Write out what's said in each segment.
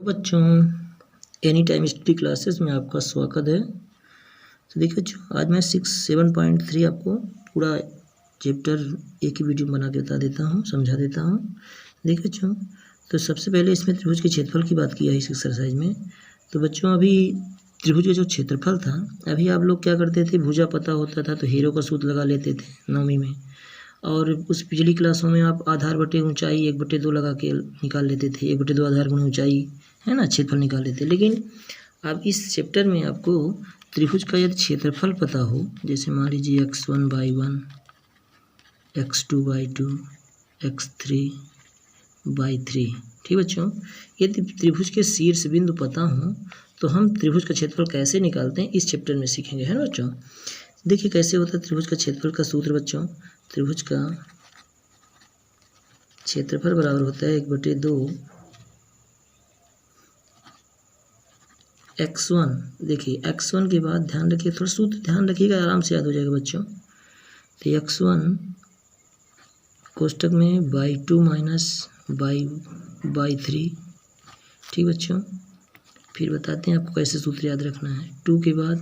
बच्चों, any time study classes में आपका स्वागत है। तो देखिए बच्चों, आज मैं 7.3 आपको पूरा चैप्टर एक ही वीडियो बना के बता देता हूँ, समझा देता हूँ। देखिए बच्चों, तो सबसे पहले इसमें त्रिभुज के क्षेत्रफल की बात किया है इस एक्सरसाइज में। तो बच्चों, अभी त्रिभुज का जो क्षेत्रफल था, अभी आप लोग क्या करते थे, भुजा पता होता था तो हीरो का सूत्र लगा लेते थे नवमी में, और उस पिछली क्लासों में आप आधार बटे ऊंचाई 1/2 लगा के निकाल लेते थे। 1/2 आधार गुणे ऊंचाई है ना, क्षेत्रफल निकाल लेते। लेकिन अब इस चैप्टर में आपको त्रिभुज का यदि क्षेत्रफल पता हो, जैसे मान लीजिए x1/1, x2/2, x3/3, ठीक बच्चों। यदि त्रिभुज के शीर्ष बिंदु पता हो तो हम त्रिभुज का क्षेत्रफल कैसे निकालते हैं इस चैप्टर में सीखेंगे, है ना बच्चों। देखिए कैसे होता है त्रिभुज का क्षेत्रफल का सूत्र बच्चों। त्रिभुज का क्षेत्रफल बराबर होता है 1/2 x1। देखिए x1 के बाद ध्यान रखिए, थोड़ा सूत्र ध्यान रखिएगा, आराम से याद हो जाएगा बच्चों। तो x1 कोष्टक में बाई 2 माइनस बाई 3, ठीक बच्चों। फिर बताते हैं आपको कैसे सूत्र याद रखना है। 2 के बाद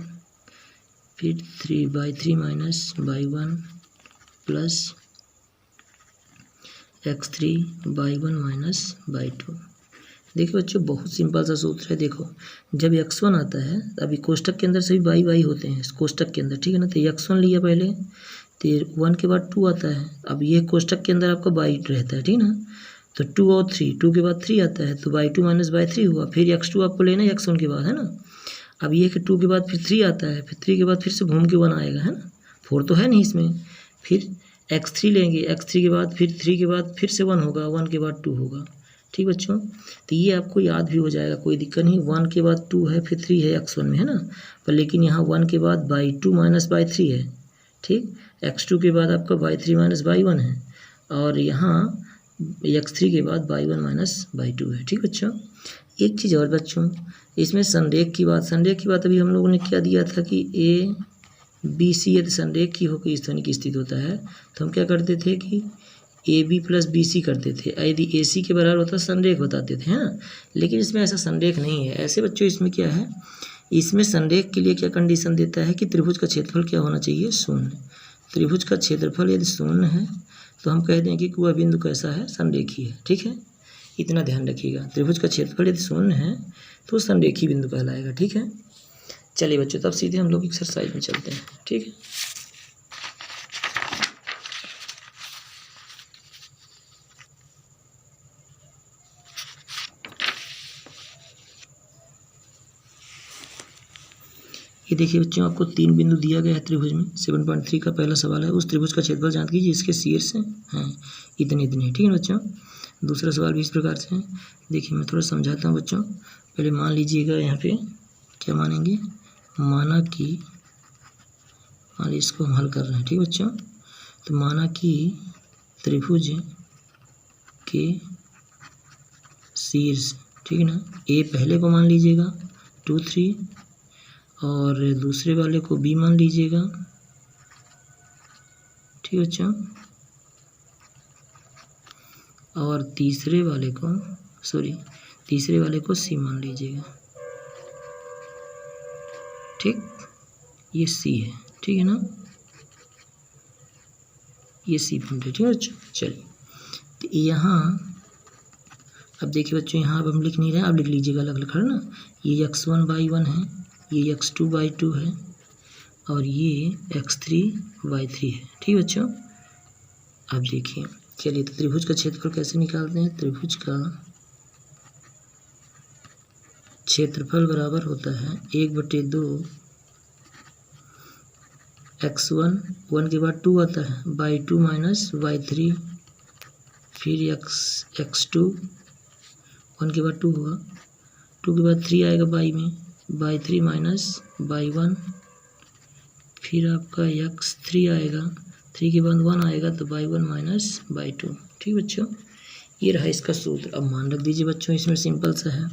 फिर 3/3 minus by 1 plus x3/1 minus by 2। देखिए बच्चों, बहुत सिंपल सा सूत्र है। देखो, जब x1 आता है, अभी कोष्टक के अंदर सभी बाई होते हैं कोष्टक के अंदर, ठीक है ना। तो x1 लिया पहले, तो 1 के बाद 2 आता है। अब ये कोष्टक के अंदर आपका बाई रहता है, ठीक ना। तो 2 और 3, 2 के बाद 3 आता है, तो बाई 2 माइनस बाई 3 हुआ। फिर x2 आपको लेना है x1 के बाद, है ना। अब ये कि 2 के बाद फिर 3 आता है, फिर 3 के बाद फिर से घूम के 1 आएगा, है ना। 4 तो है नहीं इसमें। फिर x3 लेंगे, x3 के बाद फिर 3 के बाद फिर से 1 होगा, 1 के बाद 2 होगा, ठीक बच्चों। तो ये आपको याद भी हो जाएगा, कोई दिक्कत नहीं। 1 के बाद 2 है, फिर 3 है x1 में, है ना। पर लेकिन यहाँ 1 के बाद बाई 2 माइनस बाई 3 है, ठीक। x2 के बाद आपका बाई 3 माइनस बाई 1 है, और यहाँ x3 के बाद बाई 1 माइनस बाई 2 है, ठीक बच्चों। एक चीज़ और बच्चों, इसमें संरेख की बात अभी हम लोगों ने क्या दिया था कि ABC यदि संरेख की हो, कोई स्थानिक स्थिति होता है, तो हम क्या करते थे कि AB प्लस BC करते थे। यदि AC के बराबर होता संरेख बताते थे, है ना। लेकिन इसमें ऐसा संरेख नहीं है। ऐसे बच्चों इसमें क्या है, इसमें संरेख के लिए क्या कंडीशन देता है कि त्रिभुज का क्षेत्रफल क्या होना चाहिए, शून्य। त्रिभुज का क्षेत्रफल यदि शून्य है तो हम कह दें कि वह बिंदु कैसा है, संरेखी है, ठीक है। इतना ध्यान रखिएगा, त्रिभुज का क्षेत्रफल यदि शून्य है तो संरेखी बिंदु कहलाएगा, ठीक है। चलिए बच्चों, तब सीधे हम लोग एक्सरसाइज में चलते हैं, ठीक है। ये देखिए बच्चों, आपको 3 बिंदु दिया गया है त्रिभुज में। 7.3 का पहला सवाल है, उस त्रिभुज का क्षेत्रफल ज्ञात कीजिए इसके शीर्ष हैं इतने इतने, ठीक है बच्चों। दूसरा सवाल भी इस प्रकार से है। देखिए मैं थोड़ा समझाता हूँ बच्चों। पहले मान लीजिएगा, यहाँ पे क्या मानेंगे, माना कि, मान लीजिए इसको हम हल कर रहे हैं, ठीक बच्चों। तो माना कि त्रिभुज के शीर्ष, ठीक है ना, A पहले को मान लीजिएगा 2, 3, और दूसरे वाले को B मान लीजिएगा, ठीक बच्चों। और तीसरे वाले को C मान लीजिएगा, ठीक। ये C है, ठीक है ना, ये C पॉइंट है, ठीक है बच्चों। चलिए, तो यहाँ अब देखिए बच्चों, यहाँ अब हम लिख नहीं रहे, आप लिख लीजिएगा अलग अलग, है ना। ये x1/1 है, ये x2/2 है, और ये x3/3 है, ठीक बच्चों। अब देखिए, चलिए तो त्रिभुज का क्षेत्रफल कैसे निकालते हैं। त्रिभुज का क्षेत्रफल बराबर होता है 1/2 x1, 1 के बाद 2 आता है, बाई 2 माइनस बाई 3, फिर x2, 1 के बाद 2 होगा, 2 के बाद 3 आएगा बाई में, बाई 3 माइनस बाई 1, फिर आपका x3 आएगा, 3 के बाद 1 आएगा, तो बाई 1 माइनस बाई 2, ठीक बच्चों। ये रहा इसका सूत्र। अब मान रख दीजिए बच्चों, इसमें सिंपल सा है,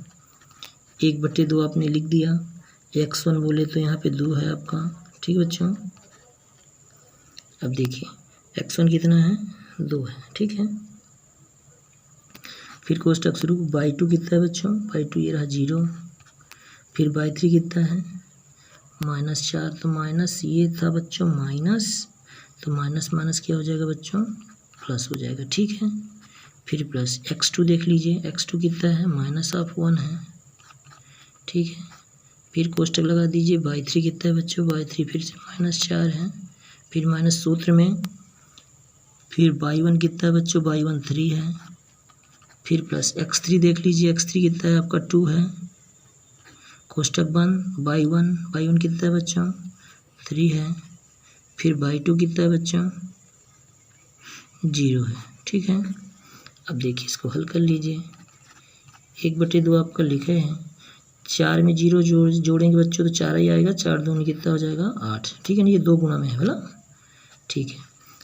1/2 आपने लिख दिया, x1 बोले तो यहाँ पे 2 है आपका, ठीक बच्चों। अब देखिए x1 कितना है, 2 है, ठीक है। फिर कोष्टक शुरू, बाई टू कितना है बच्चों, बाई टू ये रहा 0, फिर बाई थ्री कितना है -4, तो माइनस ये था बच्चों माइनस, तो माइनस माइनस क्या हो जाएगा बच्चों, प्लस हो जाएगा, ठीक है। फिर प्लस x2 देख लीजिए, x2 कितना है -1 है, ठीक है। फिर कोष्टक लगा दीजिए, बाई थ्री कितना है बच्चों, बाई थ्री फिर से -4 है, फिर माइनस सूत्र में, फिर बाई वन कितना है बच्चों, बाई वन 3 है, फिर प्लस x3 देख लीजिए, x3 कितना है आपका 2 है, कोष्टक बंद, बाई वन कितना है बच्चों 3 है, फिर बाई टू कितना है बच्चों 0 है, ठीक है। अब देखिए इसको हल कर लीजिए, 1/2 आपका लिखे हैं, 4 में 0 जोड़ेंगे बच्चों तो 4 ही आएगा, 4 दूनी कितना हो जाएगा 8, ठीक है ना, ये 2 गुणा में है बोला, ठीक है।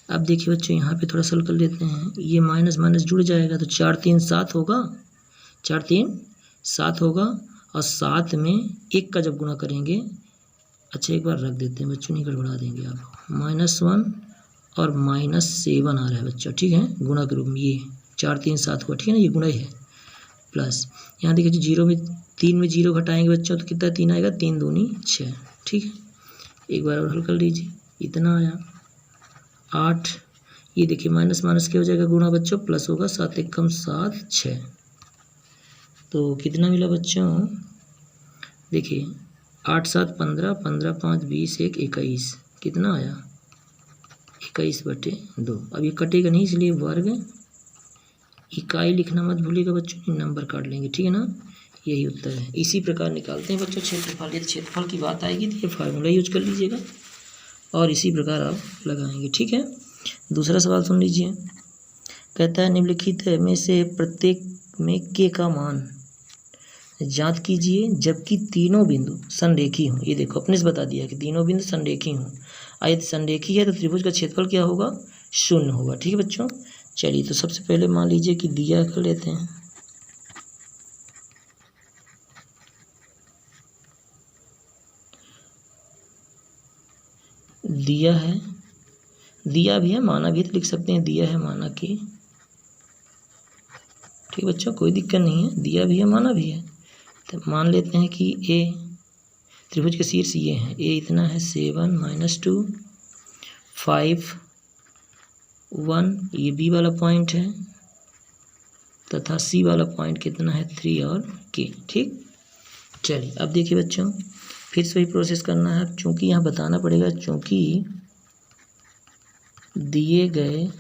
अब देखिए बच्चों यहाँ पे थोड़ा सल कर लेते हैं, ये माइनस माइनस जुड़ जाएगा तो 4 3 7 होगा, 4 3 7 होगा, और 7 में 1 का जब गुणा करेंगे, अच्छा एक बार रख देते हैं बच्चों, नहीं गड़बड़ा देंगे आप, -1 और -7 आ रहा है बच्चों, ठीक है, गुणा के रूप में, ये 4 3 7 हुआ, ठीक है ना, ये गुणा ही है, प्लस यहाँ देखिए 0 में 3 में 0 घटाएंगे बच्चों तो कितना 3 आएगा, 3 दूनी 6, ठीक है। एक बार और हल कर लीजिए, इतना आया 8, ये देखिए माइनस माइनस क्या हो जाएगा गुणा बच्चों, प्लस होगा, 7 1 कम 7 6, तो कितना मिला बच्चों, देखिए 8 7 15, 15 5 20 1 21, कितना आया 21/2। अब ये कटेगा नहीं इसलिए वर्ग, इकाई लिखना मत भूलिएगा बच्चों, नंबर काट लेंगे, ठीक है ना, यही उत्तर है। इसी प्रकार निकालते हैं बच्चों क्षेत्रफल, यदि क्षेत्रफल की बात आएगी तो ये फार्मूला यूज कर लीजिएगा और इसी प्रकार आप लगाएंगे, ठीक है। दूसरा सवाल सुन लीजिए, कहता है निम्नलिखित में से प्रत्येक में के का मान जांच कीजिए जबकि तीनों बिंदु संरेखी हों। ये देखो अपने से बता दिया कि तीनों बिंदु संरेखी हों, यदि संरेखी है तो त्रिभुज का क्षेत्रफल क्या होगा, 0 होगा, ठीक है बच्चों। चलिए तो सबसे पहले मान लीजिए कि दिया कर लेते हैं, दिया है, दिया भी है माना भी तो लिख सकते हैं, दिया है माना कि, ठीक बच्चों कोई दिक्कत नहीं है, दिया भी है माना भी है, तो मान लेते हैं कि ए त्रिभुज के शीर्ष ये हैं, ए इतना है 7 -2 5 1, ये बी वाला पॉइंट है, तथा सी वाला पॉइंट कितना है 3 और के, ठीक। चलिए अब देखिए बच्चों फिर से वही प्रोसेस करना है, चूँकि यहाँ बताना पड़ेगा, चूँकि दिए गए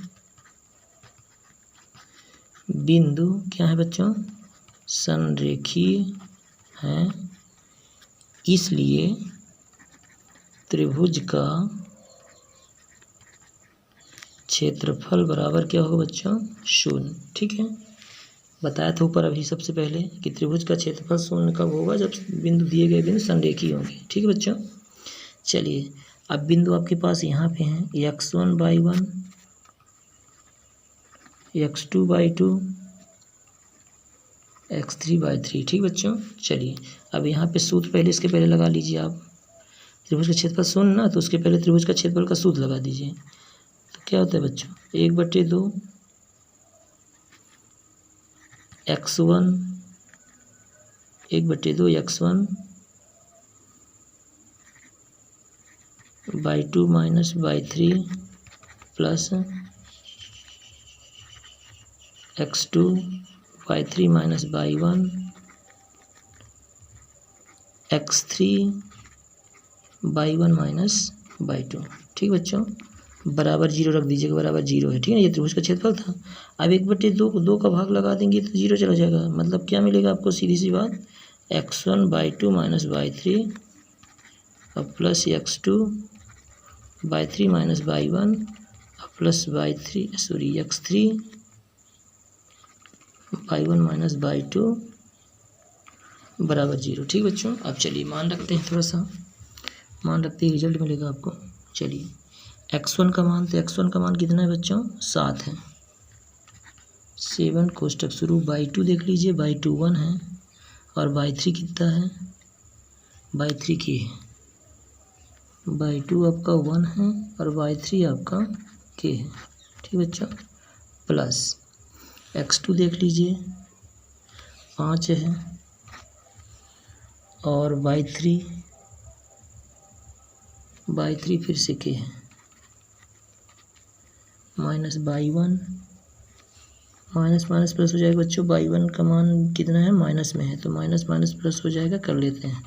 बिंदु क्या है बच्चों, संरेखीय हैं, इसलिए त्रिभुज का क्षेत्रफल बराबर क्या होगा बच्चों 0, ठीक है। बताया था ऊपर अभी सबसे पहले कि त्रिभुज का क्षेत्रफल 0 कब होगा, जब बिंदु दिए गए बिंदु संरेखीय होंगे, ठीक है बच्चों। चलिए अब बिंदु आपके पास यहाँ पे हैं, x1/1 x2/2 x3/3, ठीक बच्चों। चलिए अब यहाँ पे सूत्र पहले इसके पहले लगा लीजिए आप, त्रिभुज का क्षेत्रफल 0 ना, तो उसके पहले त्रिभुज का क्षेत्रफल का सूत्र लगा दीजिए, तो क्या होता है बच्चों 1/2 x1 1/2 x1/2 -/3 plus x2/3 -/1 x3/1 -/2, ठीक बच्चों, बराबर 0 रख दीजिएगा, बराबर 0 है, ठीक है। ये त्रिभुज का क्षेत्रफल था। अब 1/2 को 2 का भाग लगा देंगे तो 0 चला जाएगा, मतलब क्या मिलेगा आपको, सीधी सी बात x1/2 -/3 और प्लस x2/3 -/1 प्लस x3/1 -/2 बराबर 0, ठीक बच्चों। अब चलिए मान रखते हैं, थोड़ा सा मान रखते ही रिजल्ट मिलेगा आपको। चलिए x1 का मान, तो x1 का मान कितना है बच्चों 7 है, 7 कोष्टक शुरू, बाई 2 देख लीजिए, बाई 2 1 है, और बाई 3 कितना है, बाई 3 के है, बाई 2 आपका 1 है और बाई 3 आपका के है, ठीक बच्चों, प्लस x2 देख लीजिए, 5 है और y3 फिर से k है minus y1 minus minus plus हो जाएगा बच्चों। y1 का मान कितना है, माइनस में है, तो माइनस माइनस प्लस हो जाएगा, कर लेते हैं।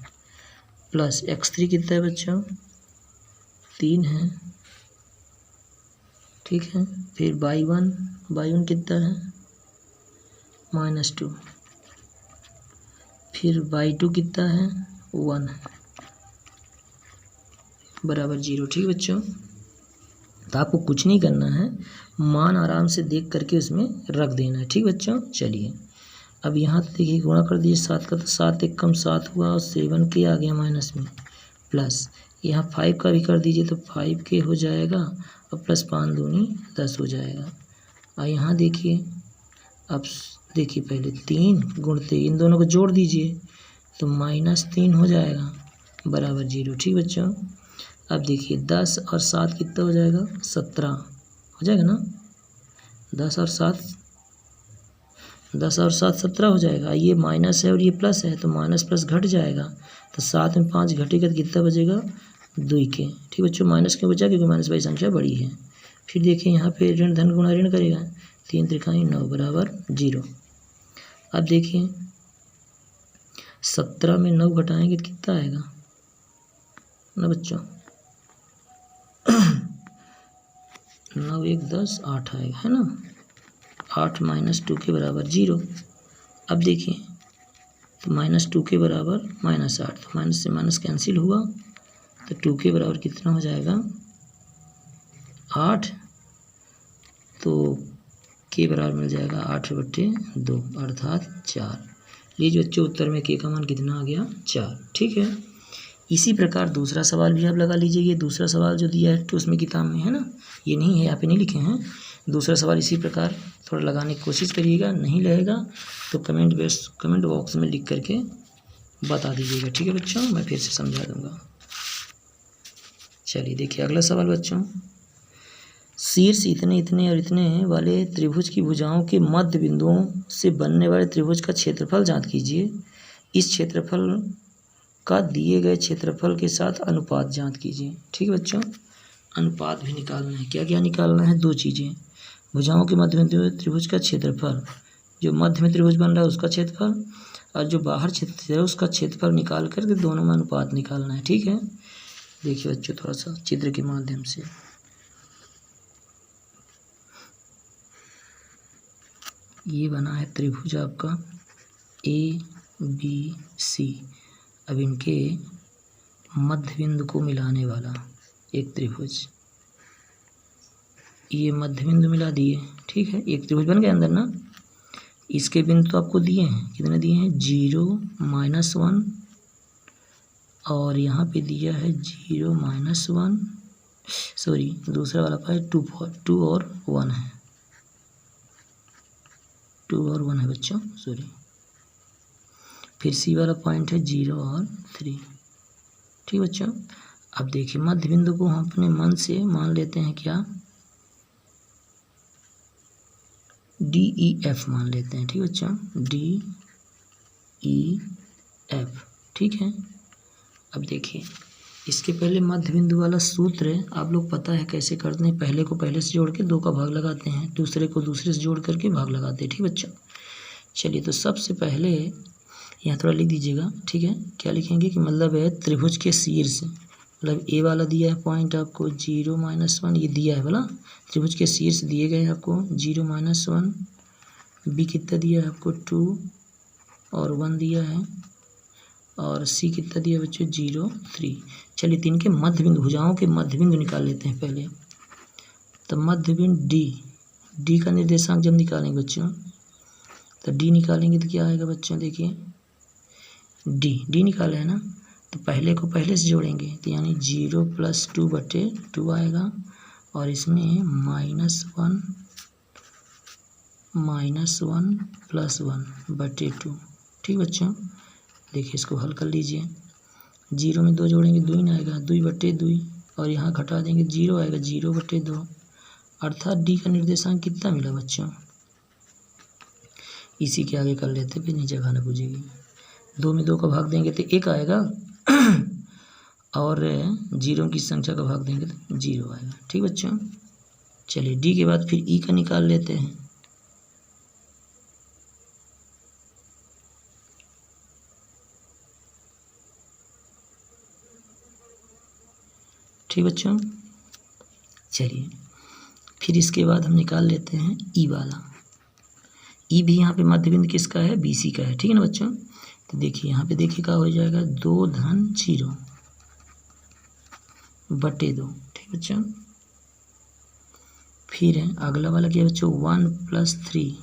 प्लस x3 कितना है बच्चों, 3 है, ठीक है। फिर y1 कितना है, -2। फिर y2 कितना है, 1 बराबर 0। ठीक बच्चों, तो आपको कुछ नहीं करना है, मान आराम से देख करके उसमें रख देना है। ठीक बच्चों, चलिए अब यहाँ देखिए गुणा कर दिए 7 का, तो 7 एक कम 7 हुआ और 7 के आ गया माइनस में, प्लस यहाँ 5 का भी कर दीजिए तो 5 के हो जाएगा और प्लस 5 दूनी 10 हो जाएगा। और यहाँ देखिए, अब देखिए पहले 3 गुणते इन दोनों को जोड़ दीजिए तो -3 हो जाएगा बराबर 0। ठीक बच्चों, अब देखिए 10 और 7 कितना हो जाएगा, 17 हो जाएगा ना। 10 और 7 17 हो जाएगा। ये माइनस है और ये प्लस है तो माइनस प्लस घट जाएगा, तो 7 में 5 घटेगा तो कितना बचेगा, 2 के। ठीक बच्चों, माइनस क्यों बचा, क्योंकि माइनस वाली संख्या बड़ी है। फिर देखिए यहाँ पे ऋण धन गुणा ऋण करेगा, 3 त्रिकाई 9 बराबर 0। अब देखिए 17 में 9 घटाएंगे तो कितना आएगा ना बच्चों, 9 1 10 8 आएगा, है ना। 8 -2 के बराबर 0। अब देखिए तो -2 के बराबर -8, तो माइनस से माइनस कैंसिल हुआ तो 2 के बराबर कितना हो जाएगा, 8। तो के बराबर मिल जाएगा 8/2 अर्थात 4। लीजिए बच्चों, उत्तर में के का मान कितना आ गया, 4। ठीक है, इसी प्रकार दूसरा सवाल भी आप लगा लीजिए। ये दूसरा सवाल जो दिया है तो उसमें किताब में है ना, ये नहीं है, यहाँ पे नहीं लिखे हैं। दूसरा सवाल इसी प्रकार थोड़ा लगाने की कोशिश करिएगा, नहीं रहेगा तो कमेंट बॉक्स में लिख करके बता दीजिएगा। ठीक है बच्चों, मैं फिर से समझा दूँगा। चलिए देखिए अगला सवाल बच्चों, शीर्ष इतने इतने और इतने वाले त्रिभुज की भुजाओं के मध्य बिंदुओं से बनने वाले त्रिभुज का क्षेत्रफल ज्ञात कीजिए। इस क्षेत्रफल का दिए गए क्षेत्रफल के साथ अनुपात ज्ञात कीजिए। ठीक है बच्चों, अनुपात भी निकालना है। क्या क्या निकालना है, 2 चीज़ें, भुजाओं के मध्य बिंदु त्रिभुज का क्षेत्रफल, जो मध्य में त्रिभुज बन रहा है उसका क्षेत्रफल, और जो बाहर क्षेत्र है उसका क्षेत्रफल निकाल करके दोनों में अनुपात निकालना है। ठीक है, देखिए बच्चों थोड़ा सा चित्र के माध्यम से, ये बना है त्रिभुज आपका ABC। अब इनके मध्य बिंदु को मिलाने वाला एक त्रिभुज, ये मध्य बिंदु मिला दिए। ठीक है, एक त्रिभुज बन गया अंदर ना। इसके बिंदु तो आपको दिए हैं, कितने दिए हैं, 0 -1 और यहाँ पे दिया है 0 -1, सॉरी दूसरा वाला पाए 2 और 1 है, 2 और 1 है बच्चों, सॉरी। फिर सी वाला पॉइंट है 0 और 3। ठीक बच्चों, अब देखिए मध्य बिंदु को हम अपने मन से मान लेते हैं, क्या, DEF मान लेते हैं। ठीक बच्चों, DEF। ठीक है, अब देखिए इसके पहले मध्य बिंदु वाला सूत्र है, आप लोग पता है कैसे करते हैं, पहले को पहले से जोड़ के 2 का भाग लगाते हैं, दूसरे को दूसरे से जोड़ करके भाग लगाते हैं। ठीक बच्चों, चलिए तो सबसे पहले यहाँ थोड़ा लिख दीजिएगा। ठीक है, क्या लिखेंगे कि मतलब है त्रिभुज के शीर्ष, मतलब ए वाला दिया है पॉइंट आपको 0 -1, ये दिया है बोला, त्रिभुज के शीर्ष दिए गए हैं आपको 0 -1, बी कितना दिया है आपको 2 और 1 दिया है, और सी कितना दिया है बच्चों 0 3। चलिए 3 के मध्य बिंदु, भुजाओं के मध्य बिंदु निकाल लेते हैं पहले। तो मध्य बिंदु डी का निर्देशांक जब निकालेंगे बच्चों, तो डी निकालेंगे तो क्या आएगा बच्चों, देखिए डी निकाले है ना, तो पहले को पहले से जोड़ेंगे तो यानी 0 + 2/2 आएगा, और इसमें -1 + 1/2। ठीक बच्चों, देखिए इसको हल कर लीजिए, 0 में 2 जोड़ेंगे 2 ही आएगा, 2/2, और यहाँ घटा देंगे 0 आएगा, 0/2, अर्थात डी का निर्देशांक कितना मिला बच्चों, इसी के आगे कर लेते, फिर नीचे खाना पूछेगी। 2 में 2 का भाग देंगे तो 1 आएगा और 0 की संख्या का भाग देंगे तो 0 आएगा। ठीक बच्चों, चलिए डी के बाद फिर ई का निकाल लेते हैं। ठीक बच्चों, चलिए फिर इसके बाद हम निकाल लेते हैं ई वाला। ई भी यहाँ पे मध्य बिंदु किसका है, बी सी का है। ठीक है ना बच्चों, तो देखिए यहाँ पे देखिए क्या हो जाएगा, 2 धन 0 बटे 2। ठीक बच्चों, फिर अगला वाला क्या बच्चों, 1 + 3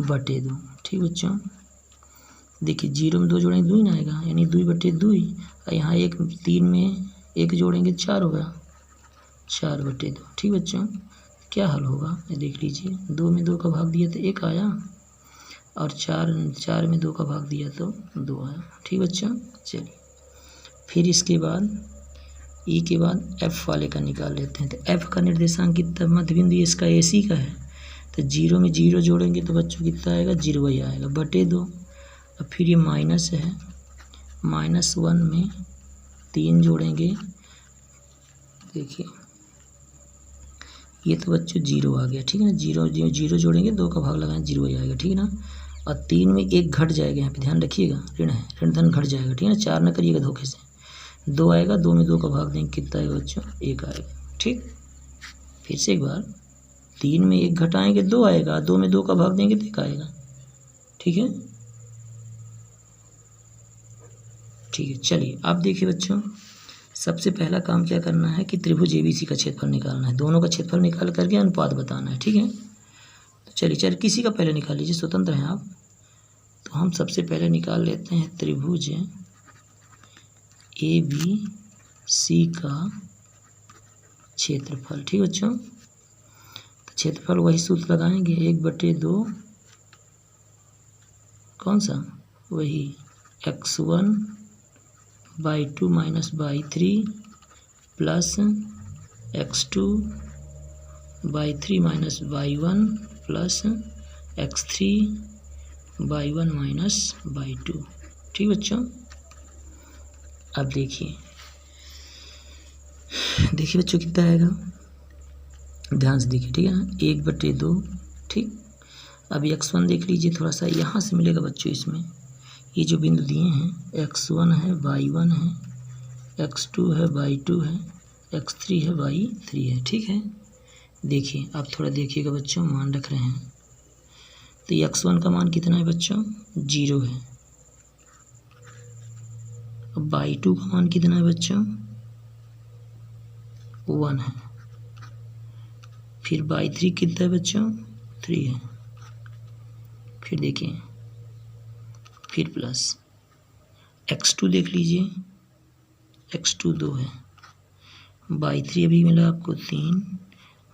बटे 2। ठीक बच्चों, देखिए 0 में 2 जोड़ेंगे 2 ही ना आएगा, यानी 2 बटे 2। और यहाँ 1 3 में 1 जोड़ेंगे 4 होगा, 4 बटे 2। ठीक बच्चों, क्या हल होगा ये देख लीजिए। 2 में 2 का भाग दिया तो 1 आया, और 4 में 2 का भाग दिया तो 2 आया। ठीक बच्चों, चलिए फिर इसके बाद ई के बाद एफ वाले का निकाल लेते हैं। तो एफ का निर्देशांक कितना, मध्य बिंदु इसका ए सी का है, तो 0 में 0 जोड़ेंगे तो बच्चों कितना आएगा, 0 ही आएगा बटे 2। अब फिर ये माइनस है, -1 में 3 जोड़ेंगे, देखिए ये तो बच्चों 0 आ गया। ठीक है ना, 0 जोड़ेंगे 2 का भाग लगाएं 0 ही आएगा। ठीक है ना, और 3 में 1 घट जाएगा, यहाँ पे ध्यान रखिएगा, ऋण है, ऋण धन घट जाएगा। ठीक है ना, 4 न करिएगा धोखे से, 2 आएगा, 2 में 2 का भाग देंगे कितना आएगा बच्चों, 1 आएगा। ठीक, फिर से एक बार, 3 में 1 घटाएंगे 2 आएगा, 2 में 2 का भाग देंगे तो 1 आएगा। ठीक है, ठीक है, चलिए आप देखिए बच्चों, सबसे पहला काम क्या करना है कि त्रिभुज एबीसी का क्षेत्रफल निकालना है। दोनों का क्षेत्रफल निकाल करके अनुपात बताना है। ठीक है, तो चलिए किसी का पहले निकाल लीजिए, स्वतंत्र हैं आप। तो हम सबसे पहले निकाल लेते हैं त्रिभुज ए बी सी का क्षेत्रफल। ठीक बच्चों, तो क्षेत्रफल वही सूत्र लगाएंगे, 1/2 कौन सा, वही x1/2 - y3 plus x2/3 - y1 plus x3/1 - y2। ठीक बच्चों, अब देखिए बच्चों कितना आएगा, ध्यान से देखिए। ठीक है ना, 1/2। ठीक, अभी x1 देख लीजिए, थोड़ा सा यहाँ से मिलेगा बच्चों, इसमें ये जो बिंदु दिए हैं, x1 है, y1 है, x2 है, y2 है, x3 है, y3 है। ठीक है, देखिए आप थोड़ा देखिएगा बच्चों, मान रख रहे हैं। तो x1 का मान कितना है बच्चों, 0 है। अब y2 का मान कितना है बच्चों, 1 है। फिर y3 कितना है बच्चों, 3 है। फिर देखिए, फिर प्लस x2 देख लीजिए, x2 2 है, y3 अभी मिला आपको 3,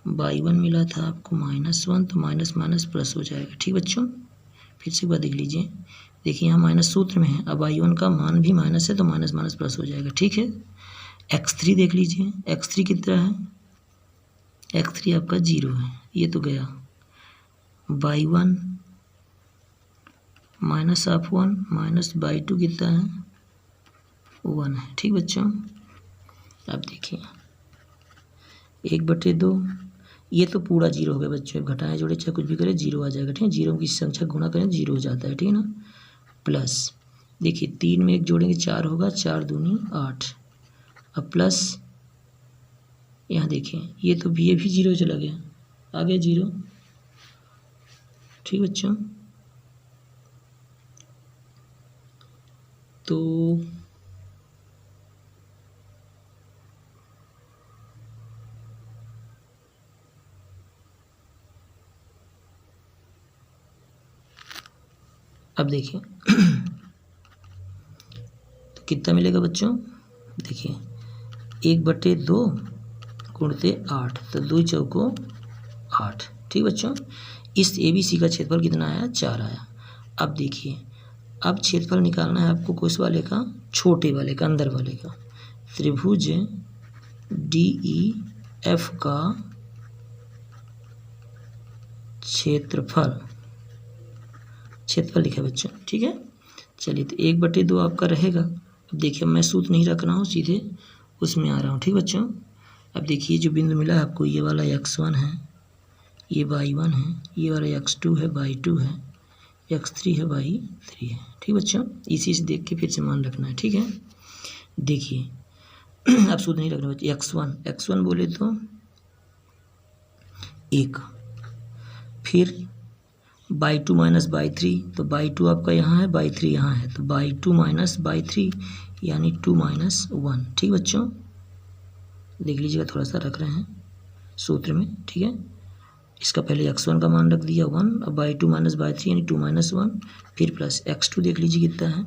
y1 मिला था आपको -1, तो माइनस माइनस प्लस हो जाएगा। ठीक बच्चों, फिर से एक बार देख लीजिए, देखिए यहाँ माइनस सूत्र में है, अब y1 का मान भी माइनस है तो माइनस माइनस प्लस हो जाएगा। ठीक है, x3 देख लीजिए, x3 कितना है, x3 आपका 0 है, ये तो गया। y1 -1 माइनस y2 कितना है, 1 है। ठीक बच्चों, अब देखिए 1/2, ये तो पूरा 0 हो गया बच्चों, घटाएं जोड़े चाहे कुछ भी करें 0 आ जाएगा। ठीक है, 0 की संख्या गुणा करें 0 हो जाता है। ठीक है ना, प्लस देखिए 3 में 1 जोड़ेंगे 4 होगा, 4 दूनी 8। अब प्लस यहाँ देखिए, ये तो ये भी 0 चला गया, आ गया 0। ठीक बच्चों, तो अब देखिए तो कितना मिलेगा बच्चों, देखिए 1/2 गुणते 8, तो 2 चौको 8। ठीक बच्चों, इस ABC का क्षेत्रफल कितना आया, 4 आया। अब देखिए, अब क्षेत्रफल निकालना है आपको किस वाले का, छोटे वाले का, अंदर वाले का। त्रिभुज DEF का क्षेत्रफल लिखा है बच्चों, ठीक है। चलिए तो 1/2 आपका रहेगा। अब देखिए मैं सूत्र नहीं रख रहा हूँ, सीधे उसमें आ रहा हूँ, ठीक बच्चों। अब देखिए जो बिंदु मिला है आपको, ये वाला x1 है, ये y1 है, ये वाला x2 है, y2 है, x3 है, y3 है, ठीक बच्चों। इसी से देख के फिर से मान रखना है, ठीक है। देखिए अब सूत्र नहीं रखना बच्चे, x1 बोले तो 1, फिर y2 माइनस y3, तो y2 आपका यहाँ है, y3 यहाँ है, तो y2 माइनस y3 यानी 2 माइनस 1, ठीक बच्चों। देख लीजिएगा, थोड़ा सा रख रहे हैं सूत्र में, ठीक है। इसका पहले x1 का मान रख दिया 1, अब y2 माइनस y3 यानी 2 माइनस 1, फिर प्लस x2 देख लीजिए कितना है,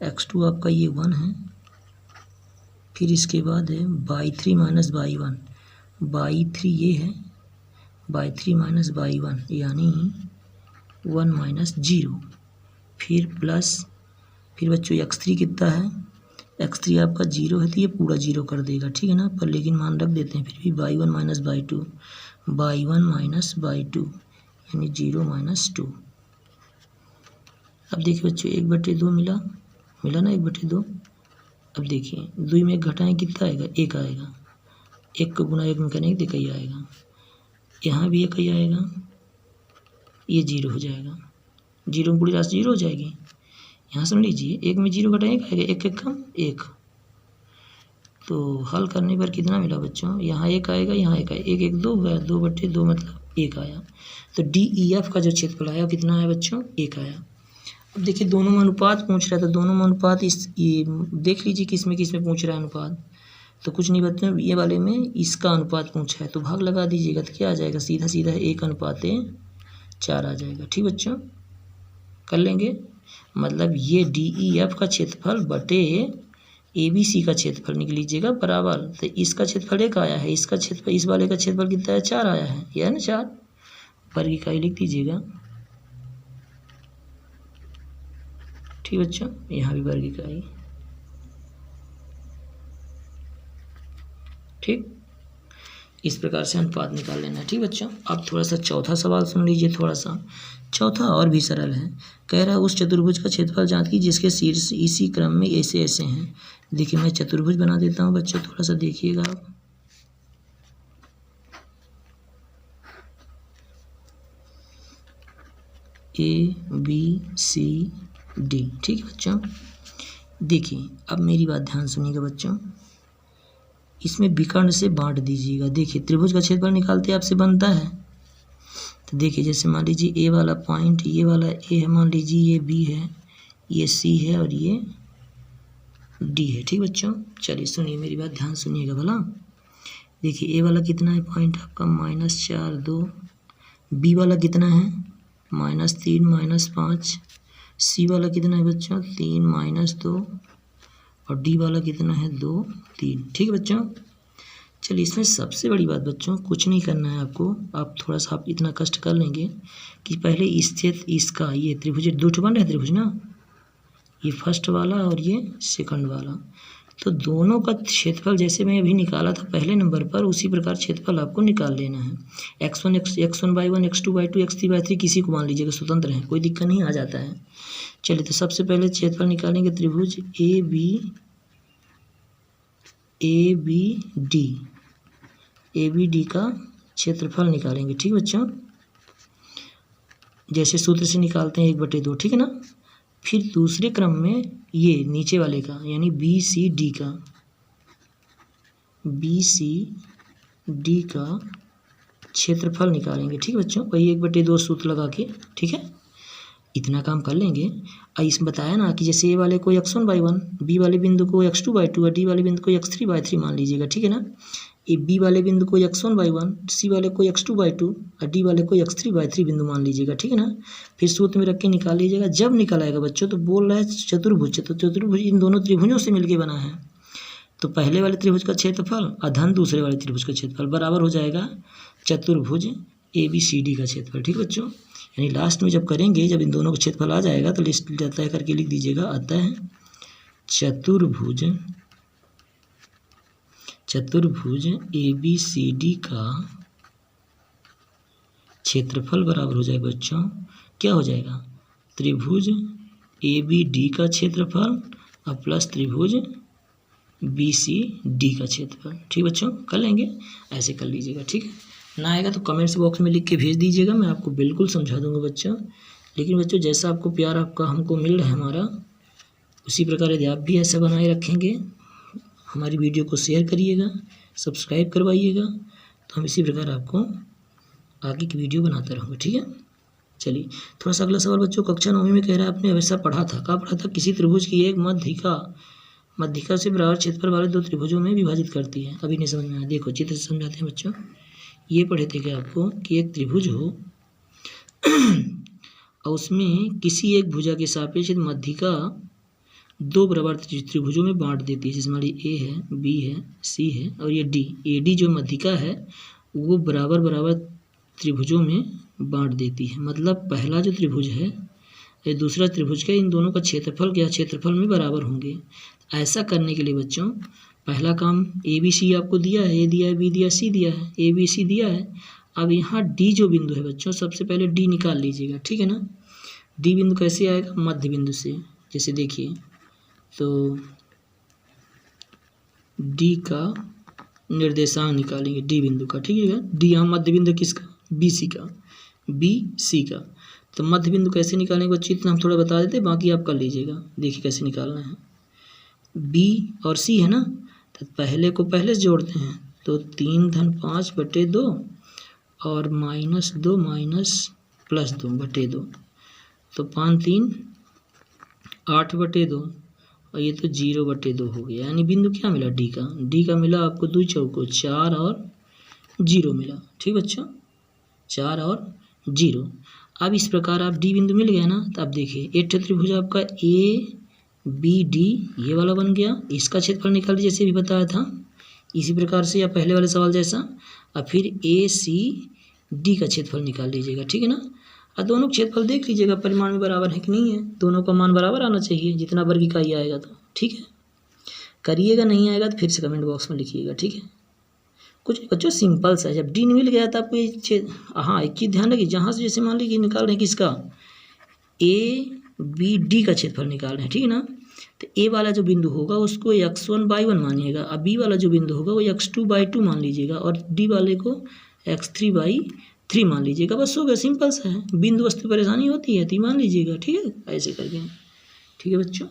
x2 आपका ये 1 है, फिर इसके बाद है y3 माइनस y1, y3 ये है, y3 माइनस y1 यानी 1 माइनस 0, फिर प्लस, फिर बच्चों x3 कितना है, x3 आपका 0 है, तो ये पूरा 0 कर देगा, ठीक है ना, पर लेकिन मान रख देते हैं फिर भी y1 minus y2, y1 minus y2 यानी 0 माइनस 2। अब देखिए बच्चों 1/2 मिला ना 1/2। अब देखिए 2 में 1 घटाएं कितना आएगा, 1 आएगा, 1 को गुना 1 में करेंगे तो 1 ही आएगा, यहाँ भी 1 ही आएगा, ये 0 हो जाएगा, 0 में पूरी राशि 0 हो जाएगी। यहाँ समझ लीजिए 1 में 0 घटाएं 1 आएगा, 1 कम 1, तो हल करने पर कितना मिला बच्चों, यहाँ 1 आएगा, यहाँ 1 आएगा, 1 1 2 हुआ, 2/2 मतलब 1 आया। तो DEF का जो क्षेत्रफल आया कितना आया बच्चों, 1 आया। अब देखिए दोनों में अनुपात पूछ रहा था, दोनों में अनुपात ये देख लीजिए किस में पूछ रहा है अनुपात, तो कुछ नहीं बच्चों, ये वाले में इसका अनुपात पूछा है, तो भाग लगा दीजिएगा तो क्या आ जाएगा, सीधा 1:4 आ जाएगा, ठीक बच्चों, कर लेंगे। मतलब ये DEF का क्षेत्रफल बटे ABC का क्षेत्रफल निकल लीजिएगा बराबर, तो इसका क्षेत्रफल 1 आया है, इसका क्षेत्रफल, इस वाले का क्षेत्रफल कितना है, 4 आया है, यह है ना 4, वर्ग इकाई लिख दीजिएगा, ठीक बच्चों, यहाँ भी वर्ग इकाई, ठीक। इस प्रकार से अनुपात निकाल लेना है, ठीक बच्चों। अब थोड़ा सा चौथा सवाल सुन लीजिए, थोड़ा सा चौथा और भी सरल है। कह रहा है उस चतुर्भुज का क्षेत्रफल ज्ञात की जिसके शीर्ष इसी क्रम में ऐसे ऐसे हैं। देखिए मैं चतुर्भुज बना देता हूँ बच्चों, थोड़ा सा देखिएगा आप, ABCD, ठीक है बच्चों। देखिए अब मेरी बात ध्यान सुनिएगा बच्चों, इसमें विकर्ण से बांट दीजिएगा। देखिए त्रिभुज का क्षेत्रफल निकालते आपसे बनता है, तो देखिए जैसे मान लीजिए ए वाला पॉइंट, ये वाला ए है, मान लीजिए ये बी है, ये सी है और ये डी है, ठीक बच्चों। चलिए सुनिए मेरी बात, ध्यान सुनिएगा भला। देखिए ए वाला कितना है पॉइंट आपका, -4 2, बी वाला कितना है, -3 -5, सी वाला कितना है बच्चों, 3 -2 और डी वाला कितना है, 2 3, ठीक है बच्चों। चलिए इसमें सबसे बड़ी बात बच्चों, कुछ नहीं करना है आपको, आप थोड़ा सा आप इतना कष्ट कर लेंगे कि पहले स्थित इसका ये त्रिभुज 2 बन रहे त्रिभुज ना, ये फर्स्ट वाला और ये सेकंड वाला, तो दोनों का क्षेत्रफल जैसे मैं अभी निकाला था पहले नंबर पर, उसी प्रकार क्षेत्रफल आपको निकाल लेना है। x1 y1, x2 y2, x3 y3 किसी को मान लीजिएगा, स्वतंत्र है, कोई दिक्कत नहीं, आ जाता है। चलिए तो सबसे पहले क्षेत्रफल निकालेंगे, त्रिभुज ABD का क्षेत्रफल निकालेंगे, ठीक बच्चों, जैसे सूत्र से निकालते हैं 1/2, ठीक है ना। फिर दूसरे क्रम में ये नीचे वाले का यानी BCD का क्षेत्रफल निकालेंगे, ठीक बच्चों, वही 1/2 सूत्र लगा के, ठीक है, इतना काम कर लेंगे। इसमें बताया ना कि जैसे ए वाले को x1 y1, बी वाले बिंदु को x2 y2 और डी वाले बिंदु को x3 y3 मान लीजिएगा, ठीक है ना। ए बी वाले बिंदु को x1 y1, सी वाले को x2 y2 और डी वाले को x3 y3 बिंदु मान लीजिएगा, ठीक है ना। फिर सूत्र में रख के निकाल लीजिएगा। जब निकल आएगा बच्चों तो बोल रहा है चतुर्भुज, तो चतुर्भुज इन दोनों त्रिभुजों से मिलकर बना है, तो पहले वाले त्रिभुज का क्षेत्रफल अधन दूसरे वाले त्रिभुज का क्षेत्रफल बराबर हो जाएगा चतुर्भुज ABCD का क्षेत्रफल, ठीक बच्चों। यानी लास्ट में जब करेंगे, जब इन दोनों का क्षेत्रफल आ जाएगा तो लिस्ट तय करके लिख दीजिएगा, अतः चतुर्भुज ABCD का क्षेत्रफल बराबर हो जाएगा बच्चों, क्या हो जाएगा, त्रिभुज ABD का क्षेत्रफल और प्लस त्रिभुज BCD का क्षेत्रफल। ठीक बच्चों, कर लेंगे, ऐसे कर लीजिएगा। ठीक है, ना आएगा तो कमेंट्स बॉक्स में लिख के भेज दीजिएगा, मैं आपको बिल्कुल समझा दूंगा बच्चों। लेकिन बच्चों जैसा आपको प्यार आपका हमको मिल रहा है हमारा, उसी प्रकार यदि आप भी ऐसा बनाए रखेंगे, हमारी वीडियो को शेयर करिएगा, सब्सक्राइब करवाइएगा, तो हम इसी प्रकार आपको आगे की वीडियो बनाता रहूँगा। ठीक है, चलिए थोड़ा सा अगला सवाल बच्चों, कक्षा 9वीं में कह रहा है आपने हमेशा पढ़ा था, कहाँ पढ़ा था, किसी त्रिभुज की एक मध्यिका से बराबर क्षेत्रफल वाले दो त्रिभुजों में विभाजित करती है। अभी नहीं समझ में आया, देखो चित्र से समझाते हैं बच्चों। ये पढ़े थे क्या आपको कि एक त्रिभुज हो और उसमें किसी एक भुजा के सापेक्ष मध्यिका दो बराबर त्रिभुजों में बांट देती है। जैसे हमारी A है, B है, C है और ये D। AD जो मध्यिका है वो बराबर बराबर त्रिभुजों में बांट देती है। मतलब पहला जो त्रिभुज है ये दूसरा त्रिभुज का, इन दोनों का क्षेत्रफल क्या, क्षेत्रफल में बराबर होंगे। ऐसा करने के लिए बच्चों पहला काम ABC आपको दिया है, A दिया है, B दिया, C दिया है, ABC दिया है। अब यहाँ D जो बिंदु है बच्चों, सबसे पहले D निकाल लीजिएगा। ठीक है ना, D बिंदु कैसे आएगा, मध्य बिंदु से। जैसे देखिए तो D का निर्देशांक निकालेंगे D बिंदु का। ठीक है, D यहाँ मध्य बिंदु किसका, BC का। तो मध्य बिंदु कैसे निकालेंगे बच्चों, इतना हम थोड़ा बता देते, बाकी आप कर लीजिएगा। देखिए कैसे निकालना है, B और C है ना, तो पहले को पहले से जोड़ते हैं, तो 3 धन 5/2 और -2 माइनस +2 बटे 2, तो 5 3 8/2 और ये तो 0/2 हो गया। यानी बिंदु क्या मिला, D का मिला आपको 2 चौको 4 और 0 मिला। ठीक बच्चों, 4 और 0। अब इस प्रकार आप D बिंदु मिल गया ना, तो अब देखिए एक त्रिभुज आपका ABD ये वाला बन गया, इसका क्षेत्रफल निकाल लीजिए जैसे भी बताया था, इसी प्रकार से या पहले वाले सवाल जैसा। और फिर ACD का क्षेत्रफल निकाल लीजिएगा। ठीक है ना, और दोनों क्षेत्रफल देख लीजिएगा परिमाण में बराबर है कि नहीं है, दोनों का मान बराबर आना चाहिए जितना वर्ग इकाई आएगा तो। ठीक है, करिएगा, नहीं आएगा तो फिर से कमेंट बॉक्स में लिखिएगा। ठीक है, कुछ बच्चों सिंपल सा, जब D मिल गया था आपको ये हाँ एक चीज़ ध्यान रखिए, जहाँ से जैसे मान लीजिए निकाल रहे हैं किसका, ABD का क्षेत्रफल निकाल रहे हैं। ठीक है ना, तो A वाला जो बिंदु होगा उसको x1/1 मानिएगा, और B वाला जो बिंदु होगा वो x2/2 मान लीजिएगा, और D वाले को x3/3 मान लीजिएगा। बस हो गया, सिंपल सा है। बिंदु वस्तु परेशानी होती है तो मान लीजिएगा। ठीक है, ऐसे करके। ठीक है बच्चों।